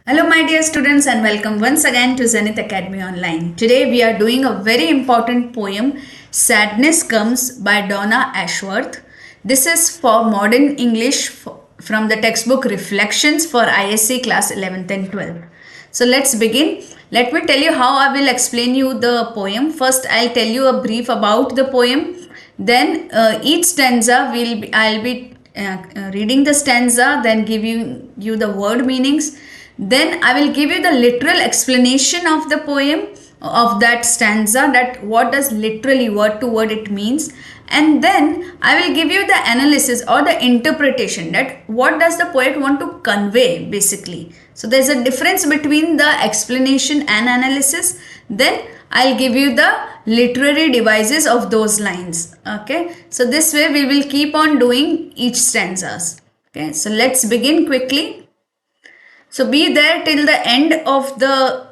Hello my dear students and welcome once again to Zenith Academy Online. Today we are doing a very important poem, Sadness Comes by Donna Ashworth. This is for modern English from the textbook Reflections for ISC class 11th and 12th. So let's begin. Let me tell you how I will explain you the poem. First I'll tell you a brief about the poem. Then each stanza I'll be reading the stanza, then give you the word meanings. Then I will give you the literal explanation of the poem of that stanza, that what does literally word to word it means, and then I will give you the analysis or the interpretation, that what does the poet want to convey basically. So there's a difference between the explanation and analysis. Then I'll give you the literary devices of those lines. Okay, so this way we will keep on doing each stanzas. Okay, so let's begin quickly. So be there till the end of the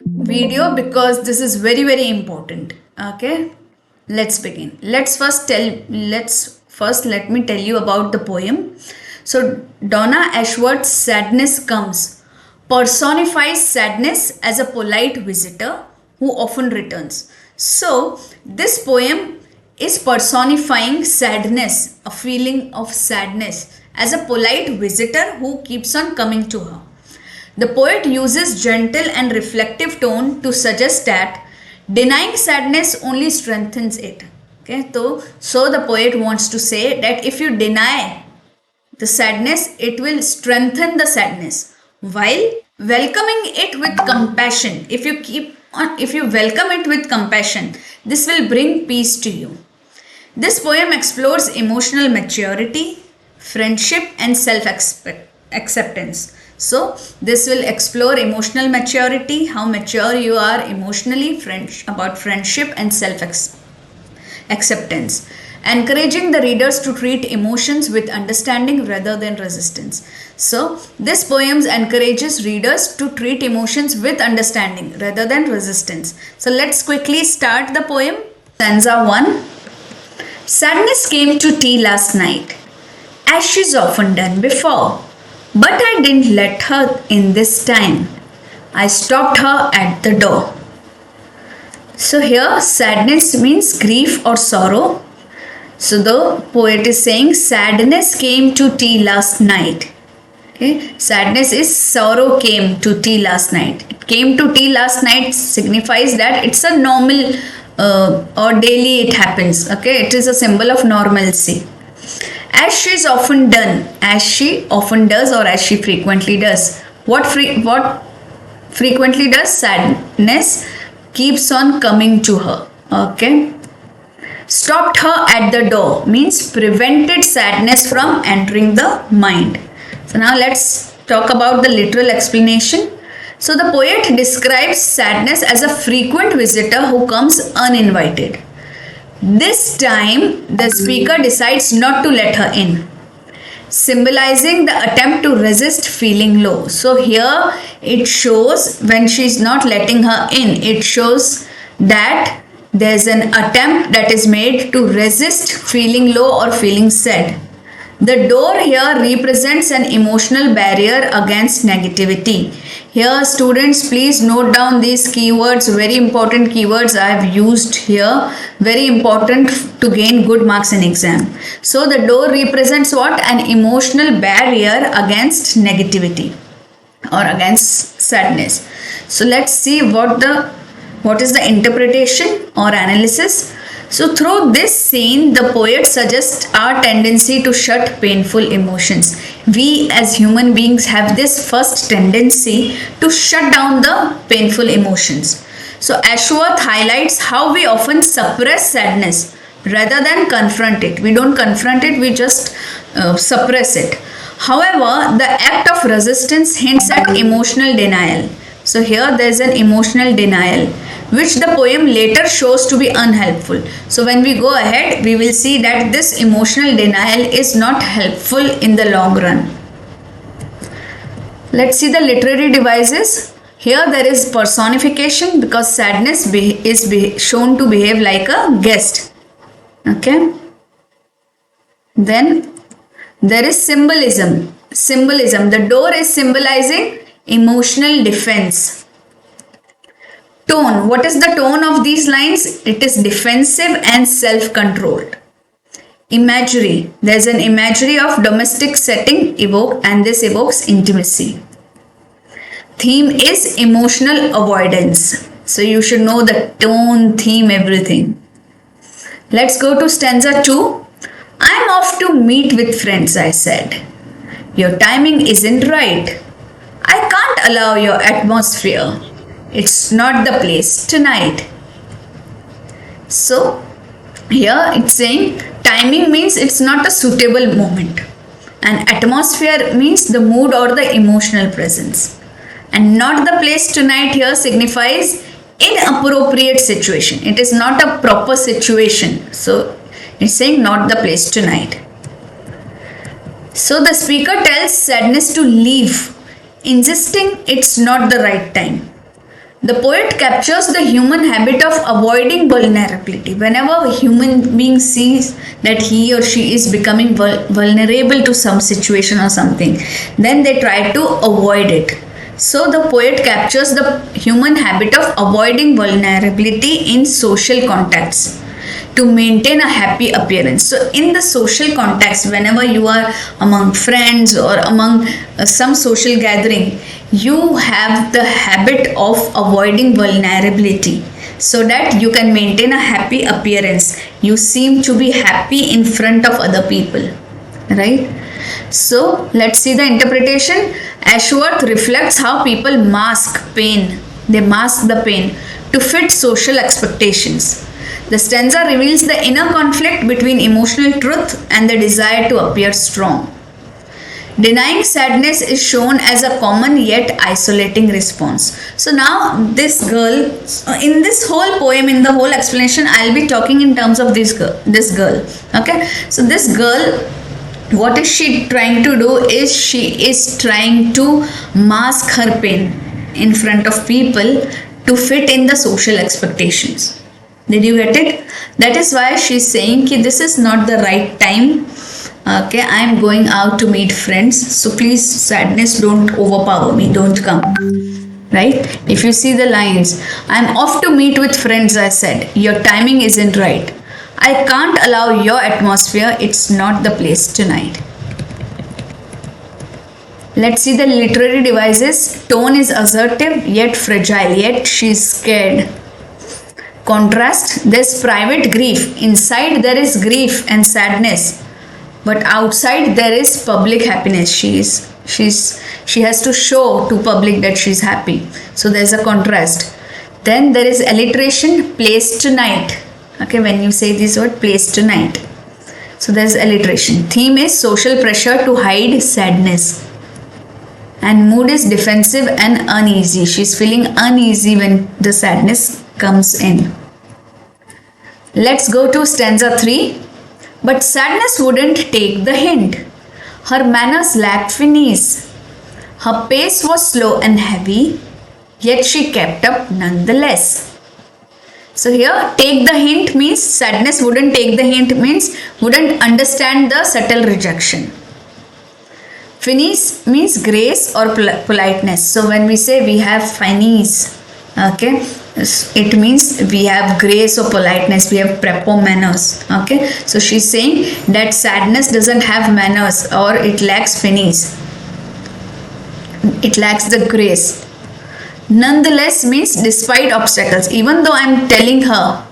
video because this is very important. Okay, let's begin. Let me tell you about the poem. So Donna Ashworth's Sadness Comes personifies sadness as a polite visitor who often returns. So this poem is personifying sadness, a feeling of sadness, as a polite visitor who keeps on coming to her. The poet uses gentle and reflective tone to suggest that denying sadness only strengthens it. Okay, so the poet wants to say that if you deny the sadness, it will strengthen the sadness, while welcoming it with compassion. If you welcome it with compassion, this will bring peace to you. This poem explores emotional maturity, friendship and self-acceptance. So this will explore emotional maturity, how mature you are emotionally, about friendship and self-acceptance, encouraging the readers to treat emotions with understanding rather than resistance. So this poem encourages readers to treat emotions with understanding rather than resistance. So let's quickly start the poem. Stanza 1. Sadness came to tea last night, as she's often done before. But I didn't let her in this time. I stopped her at the door. So here sadness means grief or sorrow. So the poet is saying sadness came to tea last night. Okay, sadness is sorrow came to tea last night. It came to tea last night signifies that it's a normal or daily it happens. Okay, it is a symbol of normalcy. As she is often done, as she often does or as she frequently does. What frequently does? Sadness keeps on coming to her. Okay. Stopped her at the door means prevented sadness from entering the mind. So now let's talk about the literal explanation. So the poet describes sadness as a frequent visitor who comes uninvited. This time, the speaker decides not to let her in, symbolizing the attempt to resist feeling low. So here it shows when she's not letting her in, it shows that there's an attempt that is made to resist feeling low or feeling sad. The door here represents an emotional barrier against negativity. Here students, please note down these keywords, very important keywords I have used here, very important to gain good marks in exam. So the door represents what? An emotional barrier against negativity or against sadness. So let's see what is the interpretation or analysis. So through this scene, the poet suggests our tendency to shut painful emotions. We as human beings have this first tendency to shut down the painful emotions. So Ashworth highlights how we often suppress sadness rather than confront it. We don't confront it, we just suppress it. However, the act of resistance hints at emotional denial. So here there is an emotional denial, which the poem later shows to be unhelpful. So when we go ahead, we will see that this emotional denial is not helpful in the long run. Let's see the literary devices. Here there is personification because sadness is shown to behave like a guest. Okay. Then there is symbolism. The door is symbolizing emotional defense. Tone. What is the tone of these lines? It is defensive and self-controlled. Imagery. There's an imagery of domestic setting evoked, and this evokes intimacy. Theme is emotional avoidance. So you should know the tone, theme, everything. Let's go to stanza 2. I'm off to meet with friends, I said. Your timing isn't right. I can't allow your atmosphere. It's not the place tonight. So here it's saying timing means it's not a suitable moment, and atmosphere means the mood or the emotional presence, and not the place tonight here signifies inappropriate situation. It is not a proper situation, so it's saying not the place tonight. So the speaker tells sadness to leave, insisting it's not the right time. The poet captures the human habit of avoiding vulnerability. Whenever a human being sees that he or she is becoming vulnerable to some situation or something, then they try to avoid it. So the poet captures the human habit of avoiding vulnerability in social contexts to maintain a happy appearance. So in the social context, whenever you are among friends or among some social gathering, you have the habit of avoiding vulnerability so that you can maintain a happy appearance. You seem to be happy in front of other people, right? So let's see the interpretation. Ashworth reflects how people mask pain. They mask the pain to fit social expectations. The stanza reveals the inner conflict between emotional truth and the desire to appear strong. Denying sadness is shown as a common yet isolating response. So now this girl, in this whole poem, in the whole explanation, I'll be talking in terms of this girl. Okay. So this girl, what is she trying to do is she is trying to mask her pain in front of people to fit in the social expectations. Did you get it? That is why she's saying that this is not the right time. Okay, I am going out to meet friends. So please, sadness, don't overpower me. Don't come. Right? If you see the lines, I am off to meet with friends, I said. Your timing isn't right. I can't allow your atmosphere. It's not the place tonight. Let's see the literary devices. Tone is assertive yet fragile, yet she's scared. Contrast, there's private grief. Inside there is grief and sadness, but outside there is public happiness. She has to show to public that she's happy. So there's a contrast. Then there is alliteration, place tonight. Okay, when you say this word, place tonight. So there's alliteration. Theme is social pressure to hide sadness. And mood is defensive and uneasy. She's feeling uneasy when the sadness comes in. Let's go to stanza 3. But sadness wouldn't take the hint. Her manners lacked finesse. Her pace was slow and heavy, yet she kept up nonetheless. So here, take the hint means sadness wouldn't take the hint means wouldn't understand the subtle rejection. Finesse means grace or politeness. So when we say we have finesse, okay, it means we have grace or politeness, we have proper manners. Okay, so she's saying that sadness doesn't have manners or it lacks finesse. It lacks the grace. Nonetheless means despite obstacles. Even though I'm telling her,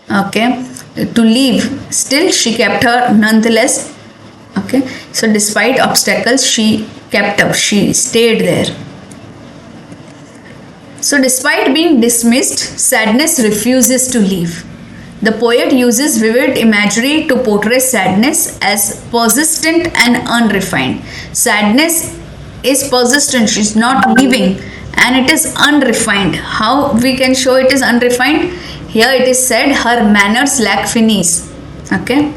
okay, to leave, still she kept her nonetheless. Okay, so despite obstacles, she kept up, she stayed there. So despite being dismissed, sadness refuses to leave. The poet uses vivid imagery to portray sadness as persistent and unrefined. Sadness is persistent, she's not leaving, and it is unrefined. How we can show it is unrefined? Here it is said her manners lack finesse. Okay.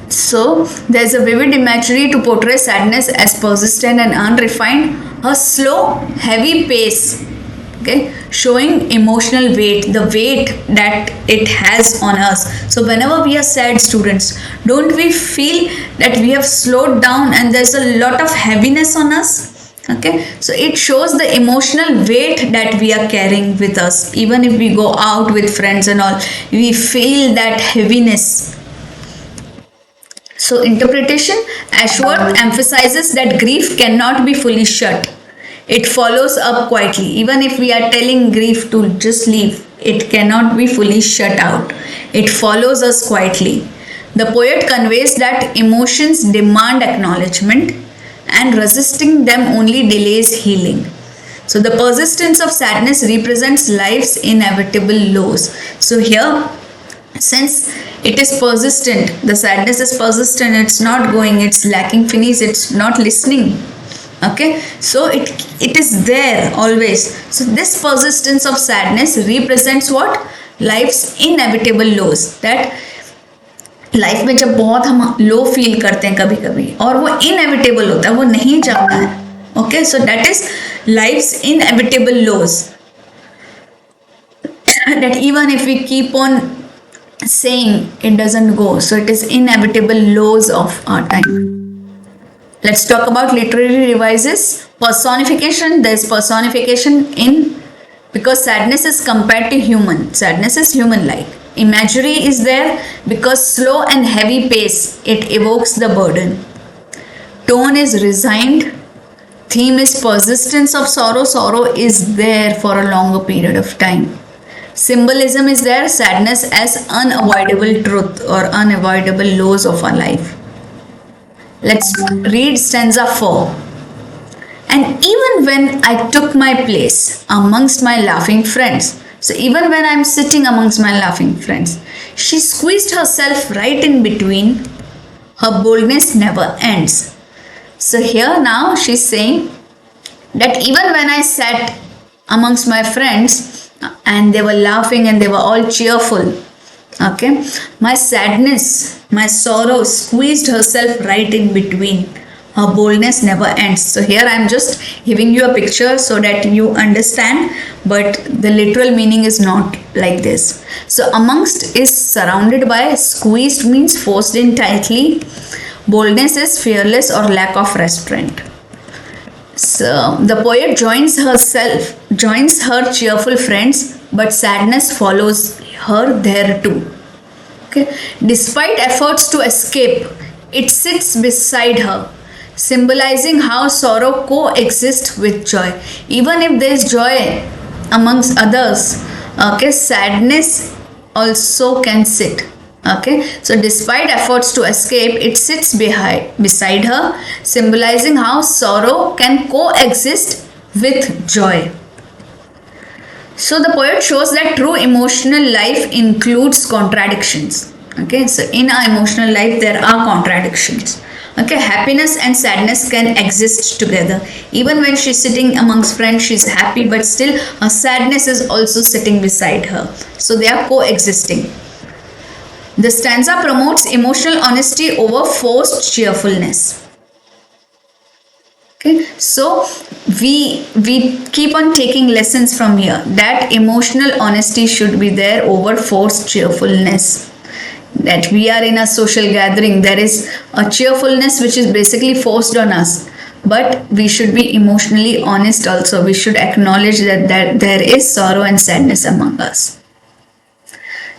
So there's a vivid imagery to portray sadness as persistent and unrefined. A slow, heavy pace, okay, showing emotional weight, the weight that it has on us. So whenever we are sad, students, don't we feel that we have slowed down and there's a lot of heaviness on us? Okay, so it shows the emotional weight that we are carrying with us. Even if we go out with friends and all, we feel that heaviness. So interpretation, Ashworth emphasizes that grief cannot be fully shut. It follows up quietly. Even if we are telling grief to just leave, it cannot be fully shut out. It follows us quietly. The poet conveys that emotions demand acknowledgement and resisting them only delays healing. So the persistence of sadness represents life's inevitable lows. So here, since it is persistent, the sadness is persistent, it's not going, it's lacking finish, it's not listening. Okay, so it is there always. So this persistence of sadness represents what? Life's inevitable lows. That life में जब बहुत हम low feel करते हैं कभी कभी, और वो इनएविटेबल होता है, वो नहीं जाता है. Okay, so that is life's inevitable laws, that even if we keep on saying, it doesn't go. So it is inevitable lows of our time. Let's talk about literary devices. Personification. There is personification in, because sadness is compared to human. Sadness is human-like. Imagery is there because slow and heavy pace, it evokes the burden. Tone is resigned. Theme is persistence of sorrow. Sorrow is there for a longer period of time. Symbolism is there. Sadness as unavoidable truth or unavoidable lows of our life. Let's read stanza 4. And even when I took my place amongst my laughing friends. So even when I'm sitting amongst my laughing friends, she squeezed herself right in between. Her boldness never ends. So here now she's saying that even when I sat amongst my friends and they were laughing and they were all cheerful, okay, my sadness, my sorrow squeezed herself right in between. Her boldness never ends. So here I am just giving you a picture so that you understand, but the literal meaning is not like this. So amongst is surrounded by, squeezed means forced in tightly, boldness is fearless or lack of restraint. So the poet joins her cheerful friends, but sadness follows her there too. Okay, despite efforts to escape, it sits beside her, symbolizing how sorrow coexists with joy. Even if there is joy amongst others, okay, sadness also can sit. Okay, so despite efforts to escape, it sits beside her, symbolizing how sorrow can coexist with joy. So the poet shows that true emotional life includes contradictions. Okay, so in our emotional life there are contradictions. Okay, happiness and sadness can exist together. Even when she's sitting amongst friends, she's happy, but still her sadness is also sitting beside her. So they are coexisting. The stanza promotes emotional honesty over forced cheerfulness. Okay, so we keep on taking lessons from here, that emotional honesty should be there over forced cheerfulness. That we are in a social gathering, there is a cheerfulness which is basically forced on us, but we should be emotionally honest also. We should acknowledge that there is sorrow and sadness among us.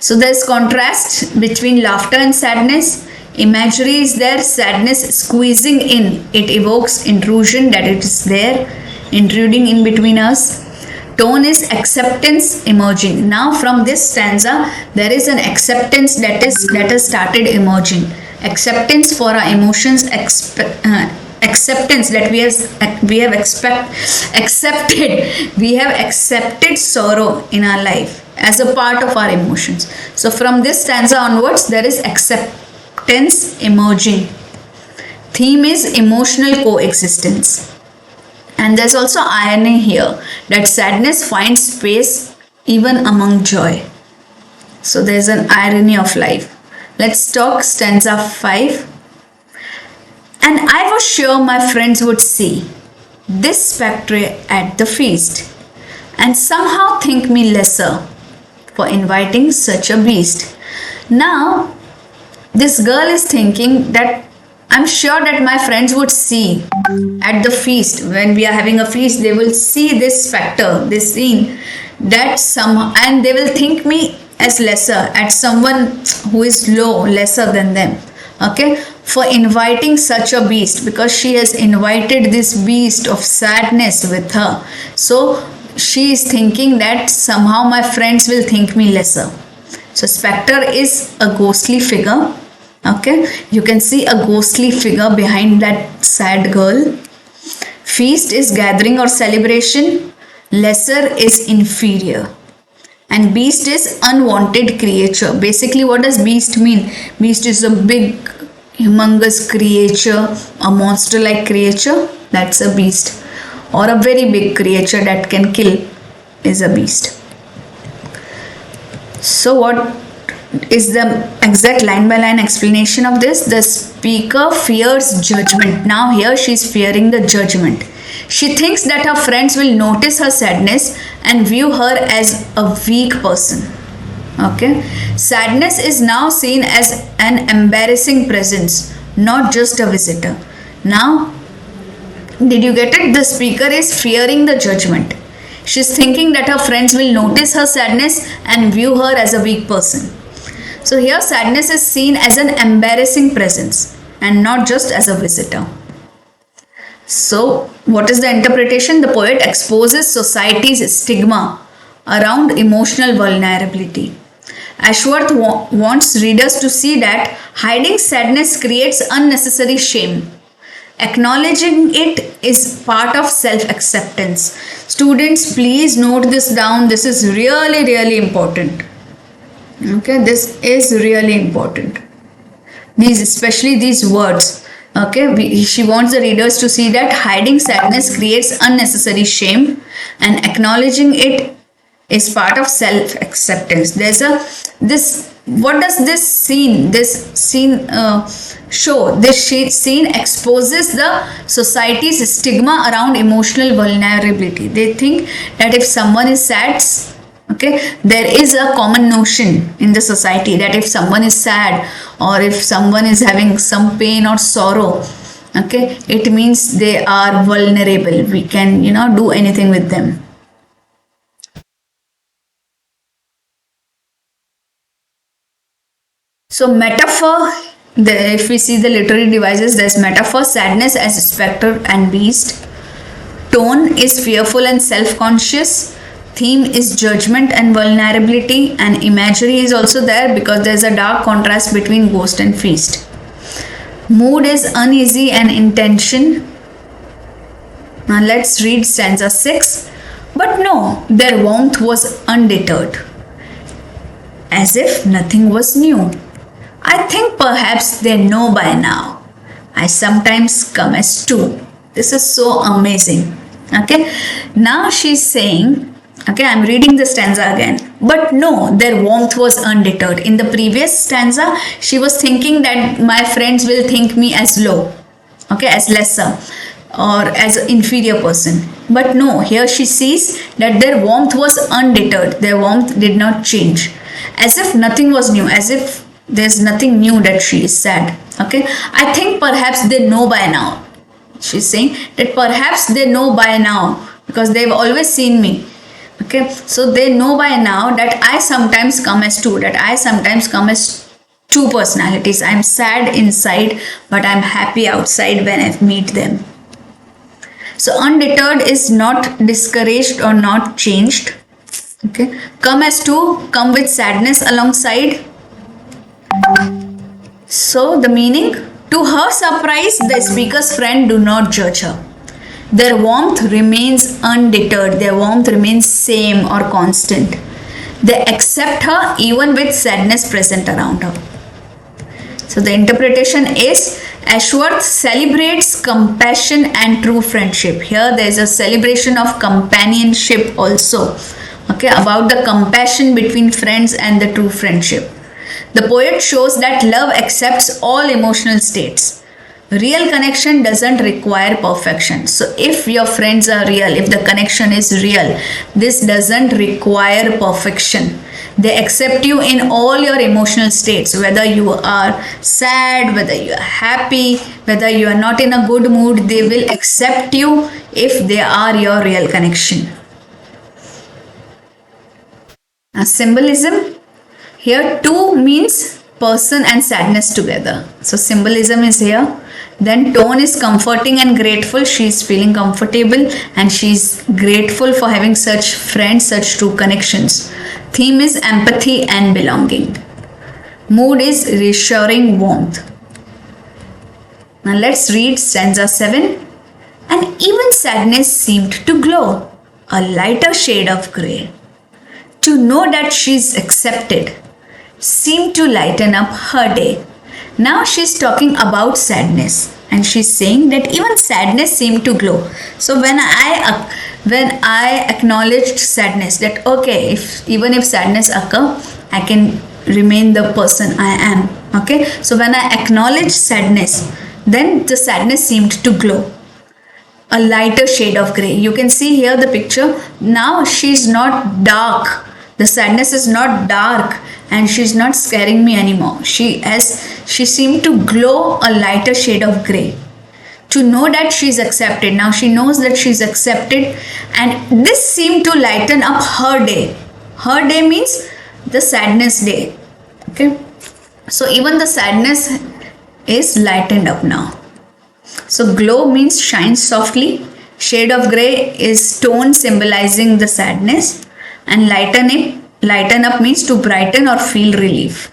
So there is contrast between laughter and sadness. Imagery is there, sadness squeezing in, it evokes intrusion, that it is there intruding in between us. Tone is acceptance emerging. Now from this stanza there is an acceptance that has started emerging. Acceptance for our emotions, acceptance that we have accepted sorrow in our life as a part of our emotions. So from this stanza onwards there is acceptance emerging. Theme is emotional coexistence. And there's also irony here, that sadness finds space even among joy. So there's an irony of life. Let's talk stanza 5. And I was sure my friends would see this spectre at the feast, and somehow think me lesser for inviting such a beast. Now, this girl is thinking that I'm sure that my friends would see at the feast, when we are having a feast, they will see this factor, this scene, that somehow, and they will think me as lesser, as someone who is low, lesser than them. Okay, for inviting such a beast, because she has invited this beast of sadness with her. So she is thinking that somehow my friends will think me lesser. So spectre is a ghostly figure. Okay, you can see a ghostly figure behind that sad girl. Feast is gathering or celebration. Lesser is inferior. And beast is unwanted creature. Basically, what does beast mean? Beast is a big, humongous creature, a monster like creature. That's a beast. Or a very big creature that can kill is a beast. So what is the exact line by line explanation of this? The speaker fears judgment. Now here she is fearing the judgment. She thinks that her friends will notice her sadness and view her as a weak person. Okay, sadness is now seen as an embarrassing presence, not just a visitor. Now, did you get it? The speaker is fearing the judgment. She's thinking that her friends will notice her sadness and view her as a weak person. So here sadness is seen as an embarrassing presence and not just as a visitor. So what is the interpretation? The poet exposes society's stigma around emotional vulnerability. Ashworth wants readers to see that hiding sadness creates unnecessary shame. Acknowledging it is part of self-acceptance. Students, please note this down. This is really, really important. Okay, this is really important. Especially these words. Okay, she wants the readers to see that hiding sadness creates unnecessary shame, and acknowledging it is part of self-acceptance. What does this scene show? This scene exposes the society's stigma around emotional vulnerability. They think that if someone is sad, okay, there is a common notion in the society that if someone is sad or if someone is having some pain or sorrow, okay, it means they are vulnerable. We can, do anything with them. So metaphor, if we see the literary devices, there's metaphor, sadness as spectre and beast. Tone is fearful and self-conscious. Theme is judgment and vulnerability, and imagery is also there because there's a dark contrast between ghost and feast. Mood is uneasy and intention. Now let's read stanza 6. But no, their warmth was undeterred, as if nothing was new. I think perhaps they know by now. I sometimes come as two. This is so amazing. Okay, now she's saying, okay, I'm reading the stanza again. But no, their warmth was undeterred. In the previous stanza, she was thinking that my friends will think me as low, okay, as lesser, or as an inferior person. But no, here she sees that their warmth was undeterred. Their warmth did not change. As if nothing was new, as if there's nothing new that she is sad. Okay, I think perhaps they know by now. She's saying that perhaps they know by now because they've always seen me. Okay, so they know by now that I sometimes come as two, that I sometimes come as two personalities. I'm sad inside, but I'm happy outside when I meet them. So undeterred is not discouraged or not changed. Okay, come as two, come with sadness alongside. So the meaning, to her surprise, the speaker's friend do not judge her. Their warmth remains undeterred. Their warmth remains same or constant. They accept her even with sadness present around her. So the interpretation is, Ashworth celebrates compassion and true friendship. Here there is a celebration of companionship also. Okay, about the compassion between friends and the true friendship. The poet shows that love accepts all emotional states. Real connection doesn't require perfection. So if your friends are real, if the connection is real, this doesn't require perfection. They accept you in all your emotional states, whether you are sad, whether you are happy, whether you are not in a good mood. They will accept you if they are your real connection. A symbolism. Here 2 means person and sadness together. So symbolism is here. Then tone is comforting and grateful. She is feeling comfortable and she is grateful for having such friends, such true connections. Theme is empathy and belonging. Mood is reassuring warmth. Now let's read stanza 7. And even sadness seemed to glow, a lighter shade of grey. To know that she's accepted seemed to lighten up her day. Now she's talking about sadness and she's saying that even sadness seemed to glow. So when I acknowledged sadness, that okay, even if sadness occur, I can remain the person I am. Okay, so when I acknowledge sadness, then the sadness seemed to glow, a lighter shade of grey. You can see here the picture. Now she's not dark. The sadness is not dark and she's not scaring me anymore. She seemed to glow a lighter shade of grey. To know that she's accepted. Now she knows that she's accepted, and this seemed to lighten up her day. Her day means the sadness day. Okay. So even the sadness is lightened up now. So glow means shine softly. Shade of grey is tone symbolizing the sadness, and lighten up means to brighten or feel relief.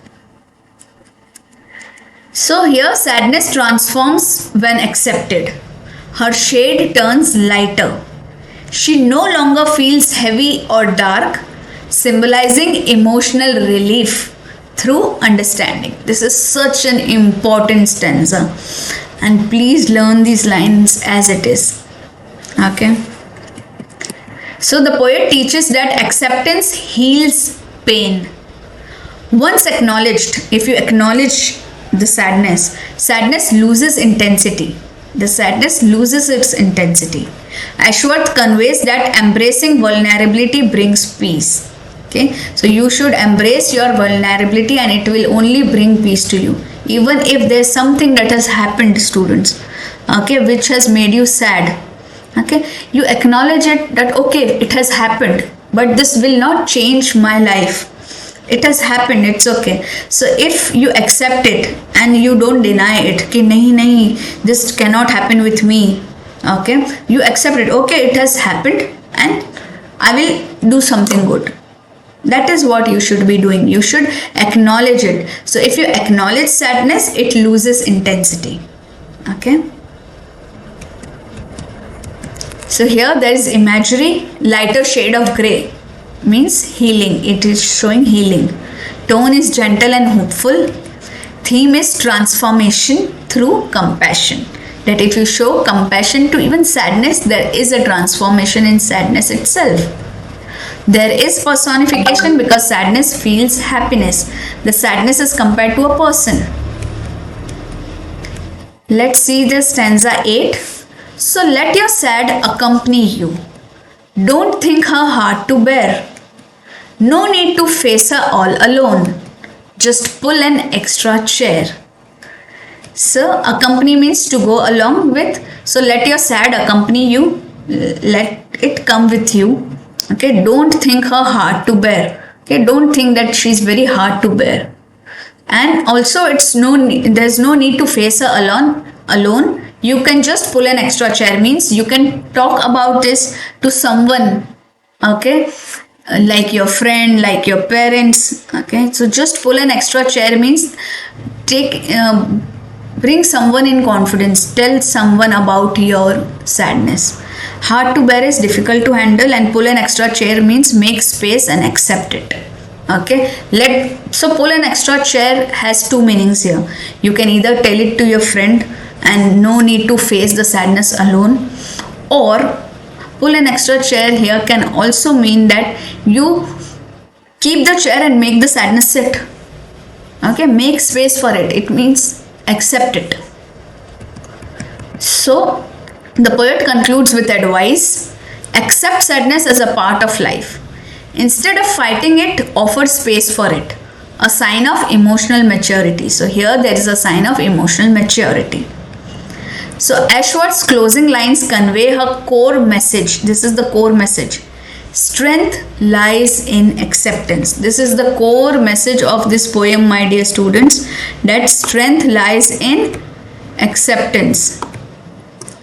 So here sadness transforms when accepted. Her shade turns lighter. She no longer feels heavy or dark, symbolizing emotional relief through understanding. This is such an important stanza, and please learn these lines as it is. Okay. So the poet teaches that acceptance heals pain. Once acknowledged, if you acknowledge the sadness loses intensity. The sadness loses its intensity. Ashworth conveys that embracing vulnerability brings peace. Okay, so you should embrace your vulnerability and it will only bring peace to you. Even if there's something that has happened, students, okay, which has made you sad, okay, you acknowledge it, that okay, it has happened, but this will not change my life. It has happened, it's okay. So if you accept it and you don't deny it, कि नहीं, this cannot happen with me, okay, you accept it, okay, it has happened and I will do something good. That is what you should be doing. You should acknowledge it. So if you acknowledge sadness, it loses intensity. Okay. So here there is imagery, lighter shade of grey means healing. It is showing healing. Tone is gentle and hopeful. Theme is transformation through compassion. That if you show compassion to even sadness, there is a transformation in sadness itself. There is personification because sadness feels happiness. The sadness is compared to a person. Let's see the stanza 8. So let your sad accompany you. Don't think her hard to bear. No need to face her all alone. Just pull an extra chair. So accompany means to go along with. So let your sad accompany you. Let it come with you. Okay, don't think her hard to bear. Okay, don't think that she's very hard to bear. And also there's no need to face her alone. You can just pull an extra chair, means you can talk about this to someone, okay, like your friend, like your parents. Okay, so just pull an extra chair means bring someone in confidence, tell someone about your sadness. Hard to bear is difficult to handle, and pull an extra chair means make space and accept it. Okay, so pull an extra chair has two meanings here. You can either tell it to your friend and no need to face the sadness alone, or pull an extra chair here can also mean that you keep the chair and make the sadness sit. Okay, make space for it. It means accept it. So the poet concludes with advice: accept sadness as a part of life. Instead of fighting it, offer space for it. A sign of emotional maturity. So here there is a sign of emotional maturity. So Ashworth's closing lines convey her core message. This is the core message. Strength lies in acceptance. This is the core message of this poem, my dear students, that strength lies in acceptance.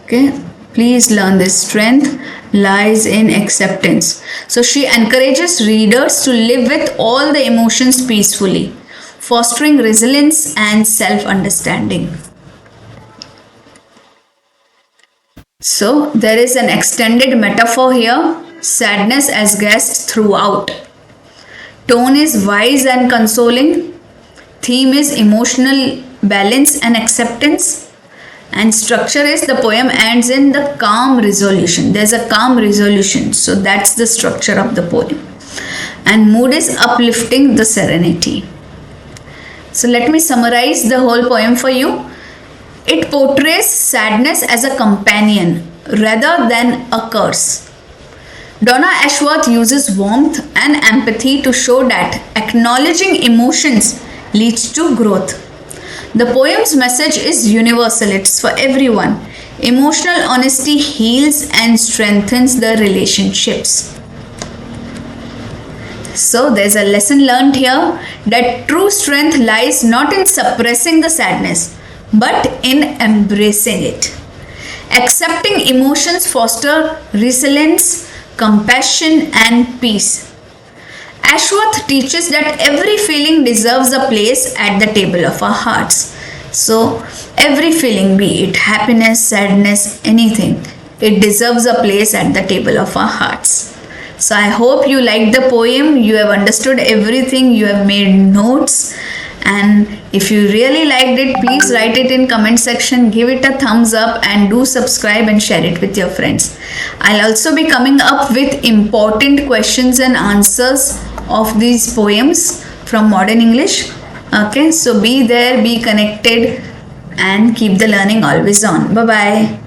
Okay, please learn this. Strength lies in acceptance. So she encourages readers to live with all the emotions peacefully, fostering resilience and self-understanding. So there is an extended metaphor here. Sadness as guest throughout. Tone is wise and consoling. Theme is emotional balance and acceptance. And structure is the poem ends in the calm resolution. There's a calm resolution. So that's the structure of the poem. And mood is uplifting the serenity. So let me summarize the whole poem for you. It portrays sadness as a companion rather than a curse. Donna Ashworth uses warmth and empathy to show that acknowledging emotions leads to growth. The poem's message is universal, it's for everyone. Emotional honesty heals and strengthens the relationships. So there's a lesson learned here that true strength lies not in suppressing the sadness, but in embracing it. Accepting emotions foster resilience, compassion and peace. Ashworth teaches that every feeling deserves a place at the table of our hearts. So every feeling, be it happiness, sadness, anything, it deserves a place at the table of our hearts. So I hope you liked the poem, you have understood everything, you have made notes, and if you really liked it, please write it in comment section, give it a thumbs up and do subscribe and share it with your friends. I'll also be coming up with important questions and answers of these poems from Modern English. Okay, so be there, be connected and keep the learning always on. Bye bye.